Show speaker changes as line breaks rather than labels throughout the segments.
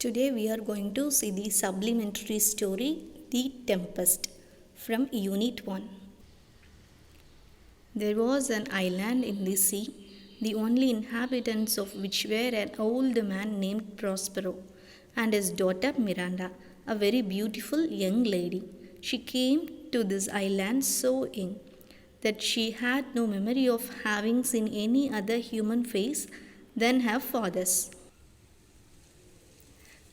Today we are going to see the supplementary story The Tempest from Unit 1. There was an island in the sea, the only inhabitants of which were an old man named Prospero and his daughter Miranda, a very beautiful young lady. She came to this island so young that she had no memory of having seen any other human face than her father's.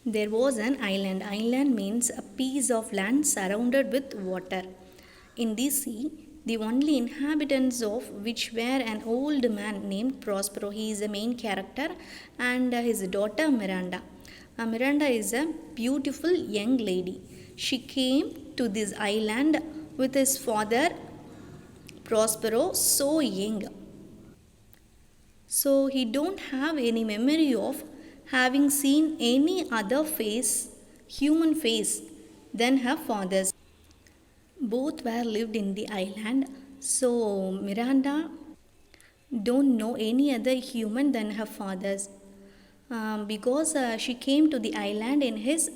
There was an island. Island means a piece of land surrounded with water. In the sea, the only inhabitants of which were an old man named Prospero. He is the main character, and his daughter Miranda. Miranda is a beautiful young lady. She came to this island with his father Prospero so young. So he don't have any memory of having seen any other human face than her father's. Both were lived in the island, so Miranda don't know any other human than her father's because she came to the island in his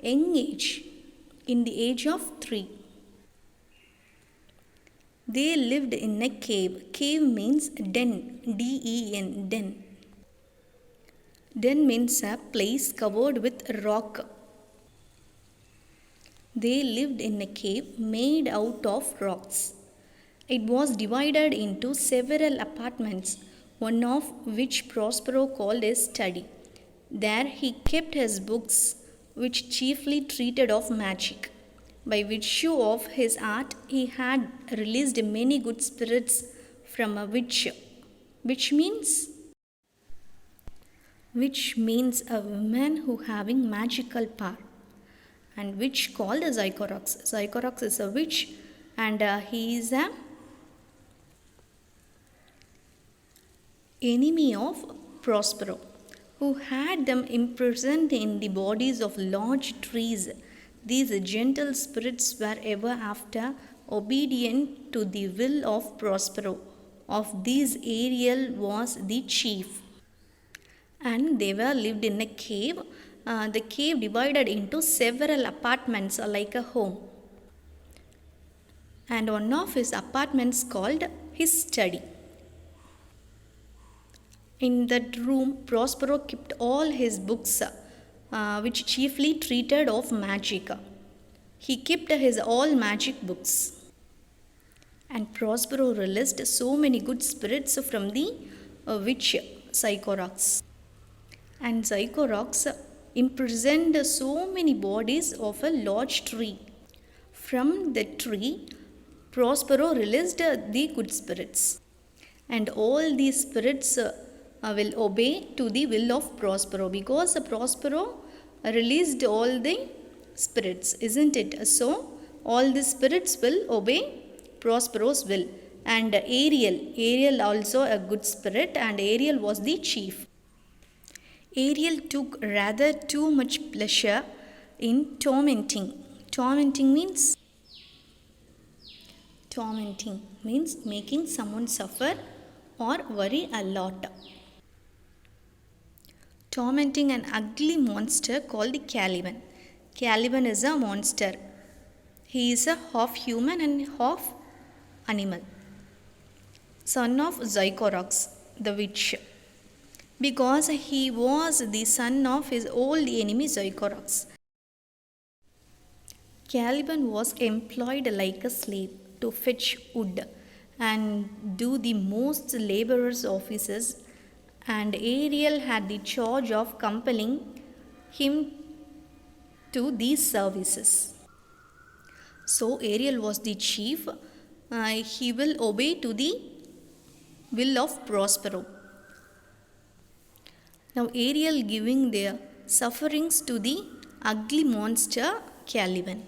young age, in the age of 3. They lived in a cave. Cave means den, D-E-N, den. Den means a place covered with rock. They lived in a cave made out of rocks. It was divided into several apartments, one of which Prospero called his study. There he kept his books, which chiefly treated of magic. By virtue of his art, he had released many good spirits from a witch, which means a woman who having magical power, and witch called Zycorox. Zycorox is a witch, and he is a enemy of Prospero, who had them imprisoned in the bodies of large trees. These gentle spirits were ever after obedient to the will of Prospero. Of these Ariel was the chief. And they were lived in a cave. The cave divided into several apartments like a home. And one of his apartments called his study. In that room, Prospero kept all his books, which chiefly treated of magic. He kept his all magic books. And Prospero released so many good spirits from the witch Zycorox. And Zycorox imprisoned so many bodies of a large tree. From the tree, Prospero released the good spirits. And all these spirits will obey to the will of Prospero, because Prospero released all the spirits, isn't it? So, all the spirits will obey Prospero's will. And Ariel also a good spirit, and Ariel was the chief. Ariel took rather too much pleasure in tormenting. Tormenting means making someone suffer or worry a lot. Tormenting an ugly monster called Caliban. Caliban is a monster. He is a half human and half animal. Son of Zycorox, the witch. Because he was the son of his old enemy Zycorox. Caliban was employed like a slave to fetch wood and do the most laborious offices, and Ariel had the charge of compelling him to these services. So Ariel was the chief. He will obey to the will of Prospero. Now Ariel giving their sufferings to the ugly monster Caliban,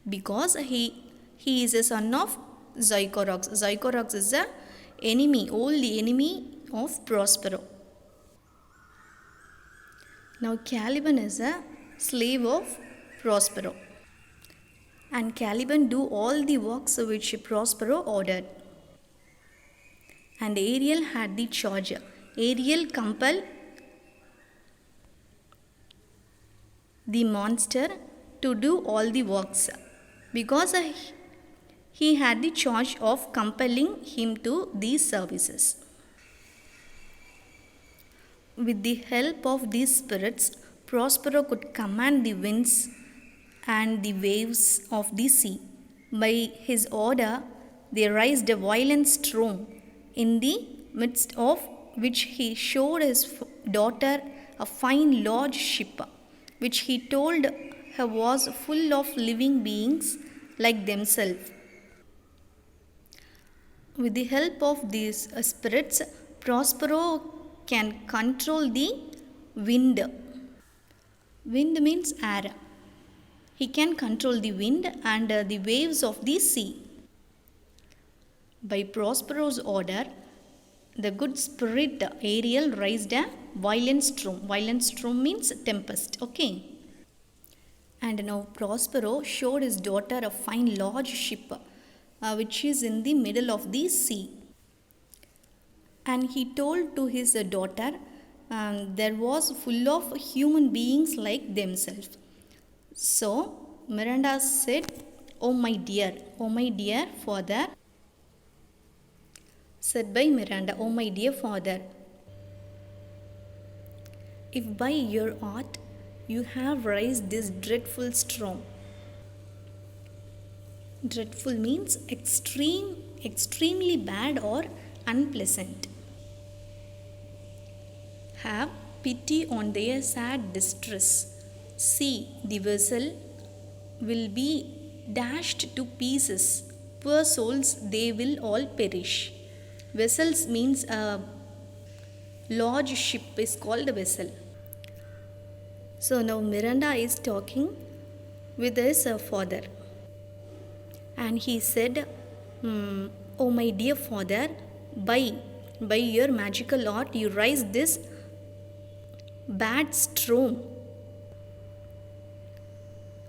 because he is a son of Zycorox. Zycorox is the old enemy of Prospero. Now Caliban is a slave of Prospero, and Caliban do all the works which Prospero ordered. And Ariel had the charge. Ariel compelled the monster to do all the works because he had the charge of compelling him to these services. With the help of these spirits, Prospero could command the winds and the waves of the sea. By his order, they raised a violent storm, in the midst of which he showed his daughter a fine large ship, which he told her was full of living beings like themselves. With the help of these spirits, Prospero can control the wind. Wind means air. He can control the wind and the waves of the sea. By Prospero's order, the good spirit Ariel raised a violent storm. Violent storm means tempest. Okay. And now Prospero showed his daughter a fine large ship which is in the middle of the sea. And he told to his daughter there was full of human beings like themselves. So Miranda said, oh my dear father, said by Miranda, oh my dear father, if by your art you have raised this dreadful storm. Dreadful means extremely bad or unpleasant. Have pity on their sad distress. See, the vessel will be dashed to pieces. Poor souls, they will all perish. Vessels means a large ship is called a vessel. So now Miranda is talking with his father. And he said, oh my dear father, by your magical art you raised this bad storm.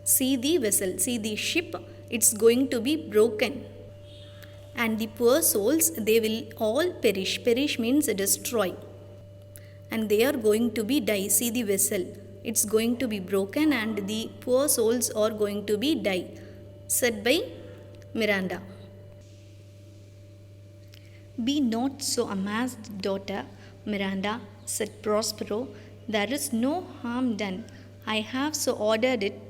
See the vessel, see the ship, it's going to be broken. And the poor souls, they will all perish. Perish means destroy. And they are going to be die. See the vessel, it's going to be broken and the poor souls are going to be die. Said by Miranda. Be not so amazed, daughter Miranda, said Prospero. There is no harm done. I have so ordered it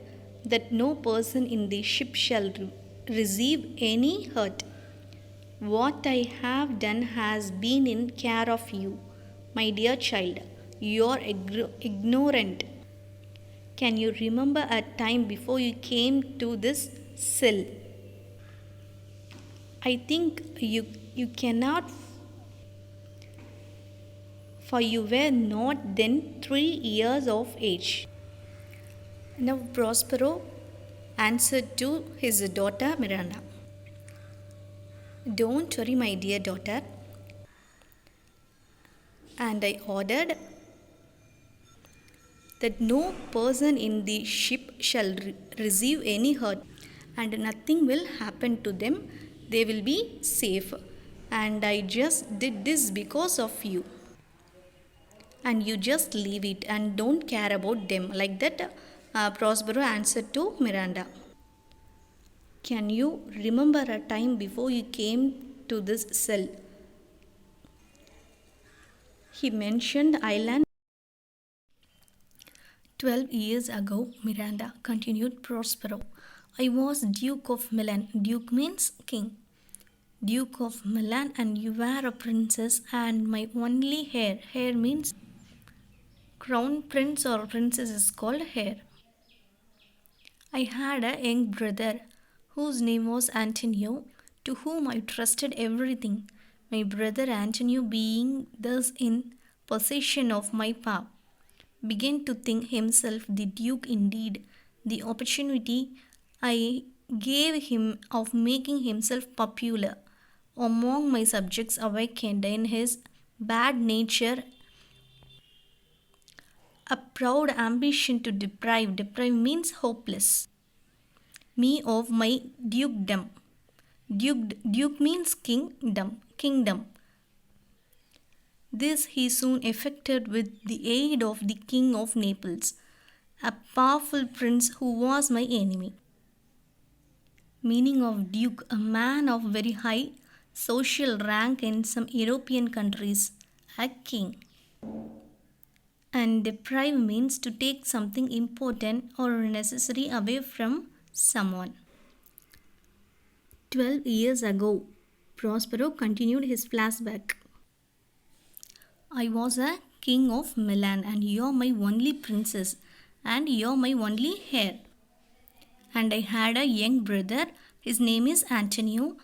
that no person in the ship shall receive any hurt. What I have done has been in care of you, my dear child. You are ignorant. Can you remember a time before you came to this cell? I think you cannot, for you were not then 3 years of age. Now Prospero answered to his daughter Miranda. Don't worry, my dear daughter. And I ordered that no person in the ship shall receive any hurt, and nothing will happen to them. They will be safe. And I just did this because of you. And you just leave it and don't care about them. Like that, Prospero answered to Miranda. Can you remember a time before you came to this cell? He mentioned island. 12 years ago, Miranda, continued Prospero, I was Duke of Milan. Duke means king. Duke of Milan, and you were a princess and my only heir. Heir means crown prince or princess is called heir. I had a young brother whose name was Antonio, to whom I trusted everything. My brother Antonio, being thus in possession of my power, began to think himself the duke indeed. The opportunity I gave him of making himself popular among my subjects awakened in his bad nature a proud ambition to deprive means hopeless, me of my dukedom. Duke means kingdom. This he soon effected with the aid of the King of Naples, a powerful prince who was my enemy. Meaning of duke, a man of very high social rank in some European countries, a king. And deprive means to take something important or necessary away from someone. 12 years ago, Prospero continued his flashback. I was a king of Milan, and you're my only princess, and you're my only heir. And I had a young brother, his name is Antonio,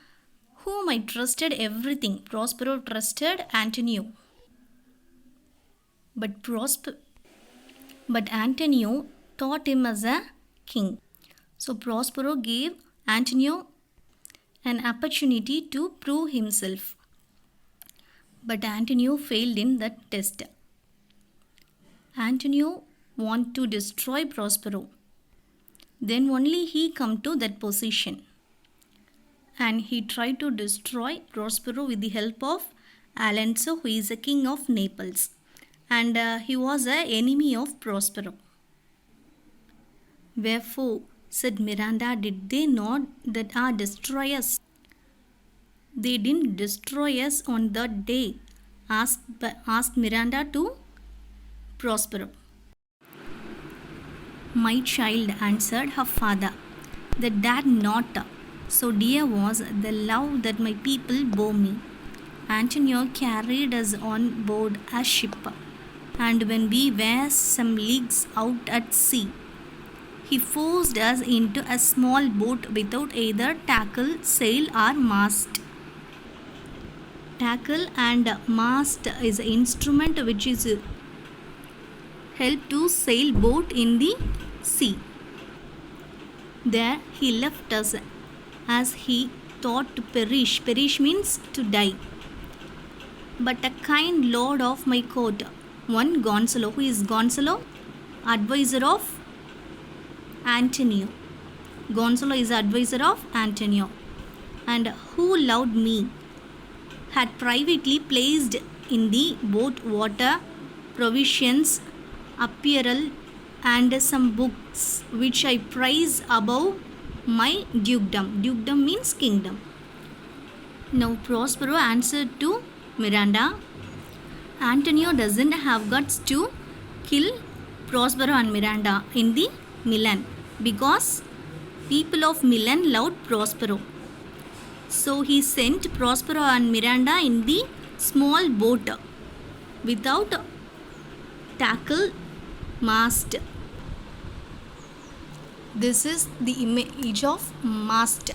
whom I trusted everything. Prospero trusted Antonio. But Antonio thought him as a king. So Prospero gave Antonio an opportunity to prove himself. But Antonio failed in that test. Antonio wanted to destroy Prospero. Then only he come to that position. And he tried to destroy Prospero with the help of Alonso, who is a king of Naples. And he was an enemy of Prospero. Wherefore, said Miranda, did they not that are destroy us? They didn't destroy us on that day, asked Miranda to Prospero. My child, answered her father, that dared not. So dear was the love that my people bore me. Antonio carried us on board a ship, and when we were some leagues out at sea, he forced us into a small boat without either tackle, sail, or mast. Tackle and mast is an instrument which is help to sail boat in the sea. There he left us as he thought to perish. Perish means to die. But a kind lord of my court, one Gonzalo. Who is Gonzalo? Advisor of Antonio. Gonzalo is advisor of Antonio, and who loved me, had privately placed in the boat water, provisions, apparel, and some books which I prize above my dukedom. Dukedom means kingdom. Now Prospero answered to Miranda, Antonio doesn't have guts to kill Prospero and Miranda in the Milan, because people of Milan loved Prospero. So he sent Prospero and Miranda in the small boat without tackle, mast. This is the image of mast.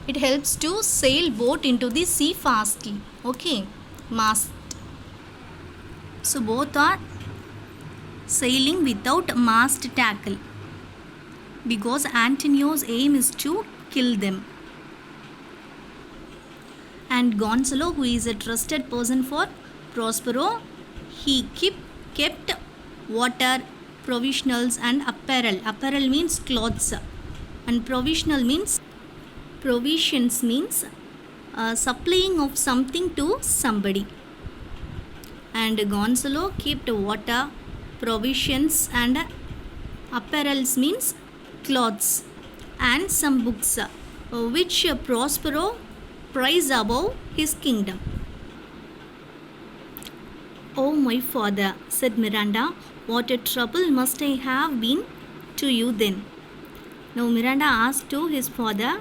It helps to sail boat into the sea fastly. Okay, mast. So both are sailing without mast tackle, because Antonio's aim is to kill them. And Gonzalo, who is a trusted person for Prospero, he kept water, provisionals, and apparel. Apparel means clothes, and provisional means provisions means supplying of something to somebody. And Gonzalo kept water, provisions, and apparels means clothes, and some books which Prospero prized above his kingdom. Oh my father, said Miranda, what a trouble must I have been to you then. Now Miranda asked to his father,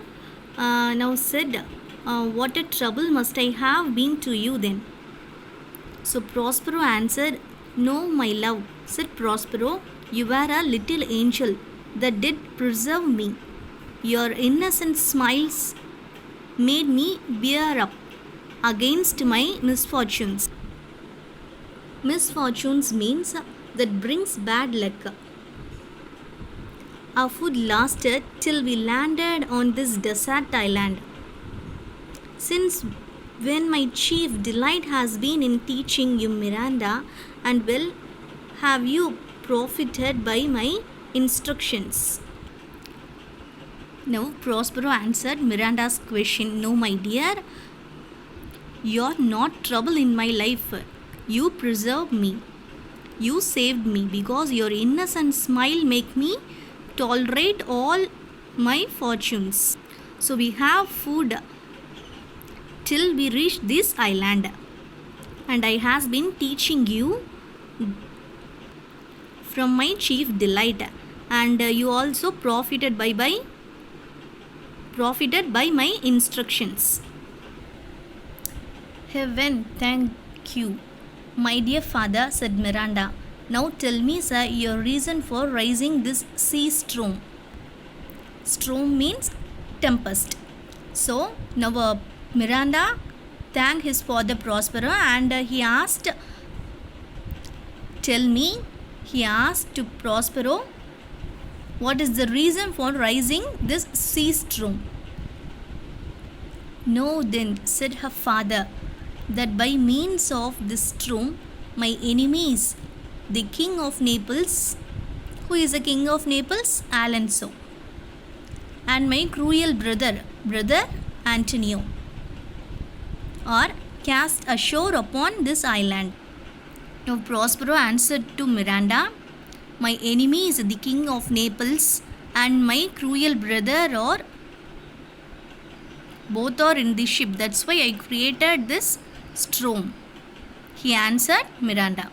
what a trouble must I have been to you then. So Prospero answered, no, my love, said Prospero, you were a little angel that did preserve me. Your innocent smiles made me bear up against my misfortunes. Misfortunes means that brings bad luck. Our food lasted till we landed on this desert island. Since when my chief delight has been in teaching you Miranda, and well have you profited by my instructions. Now Prospero answered Miranda's question, no my dear, you're not trouble in my life. You preserve me. You saved me because your innocent smile make me tolerate all my fortunes. So we have food till we reach this island. And I has been teaching you from my chief delight. And you also profited by my instructions. Heaven, thank you. My dear father, said Miranda. Now tell me, sir, your reason for raising this sea storm. Storm means tempest. So now Miranda thanked his father Prospero and he asked to Prospero, what is the reason for rising this sea storm? Know then, said her father, that by means of this storm, my enemies, the king of Naples, who is the king of Naples? Alonso, and my cruel brother Antonio, are cast ashore upon this island. Now Prospero answered to Miranda, my enemy is the king of Naples and my cruel brother are both are in the ship. That's why I created this storm. He answered Miranda.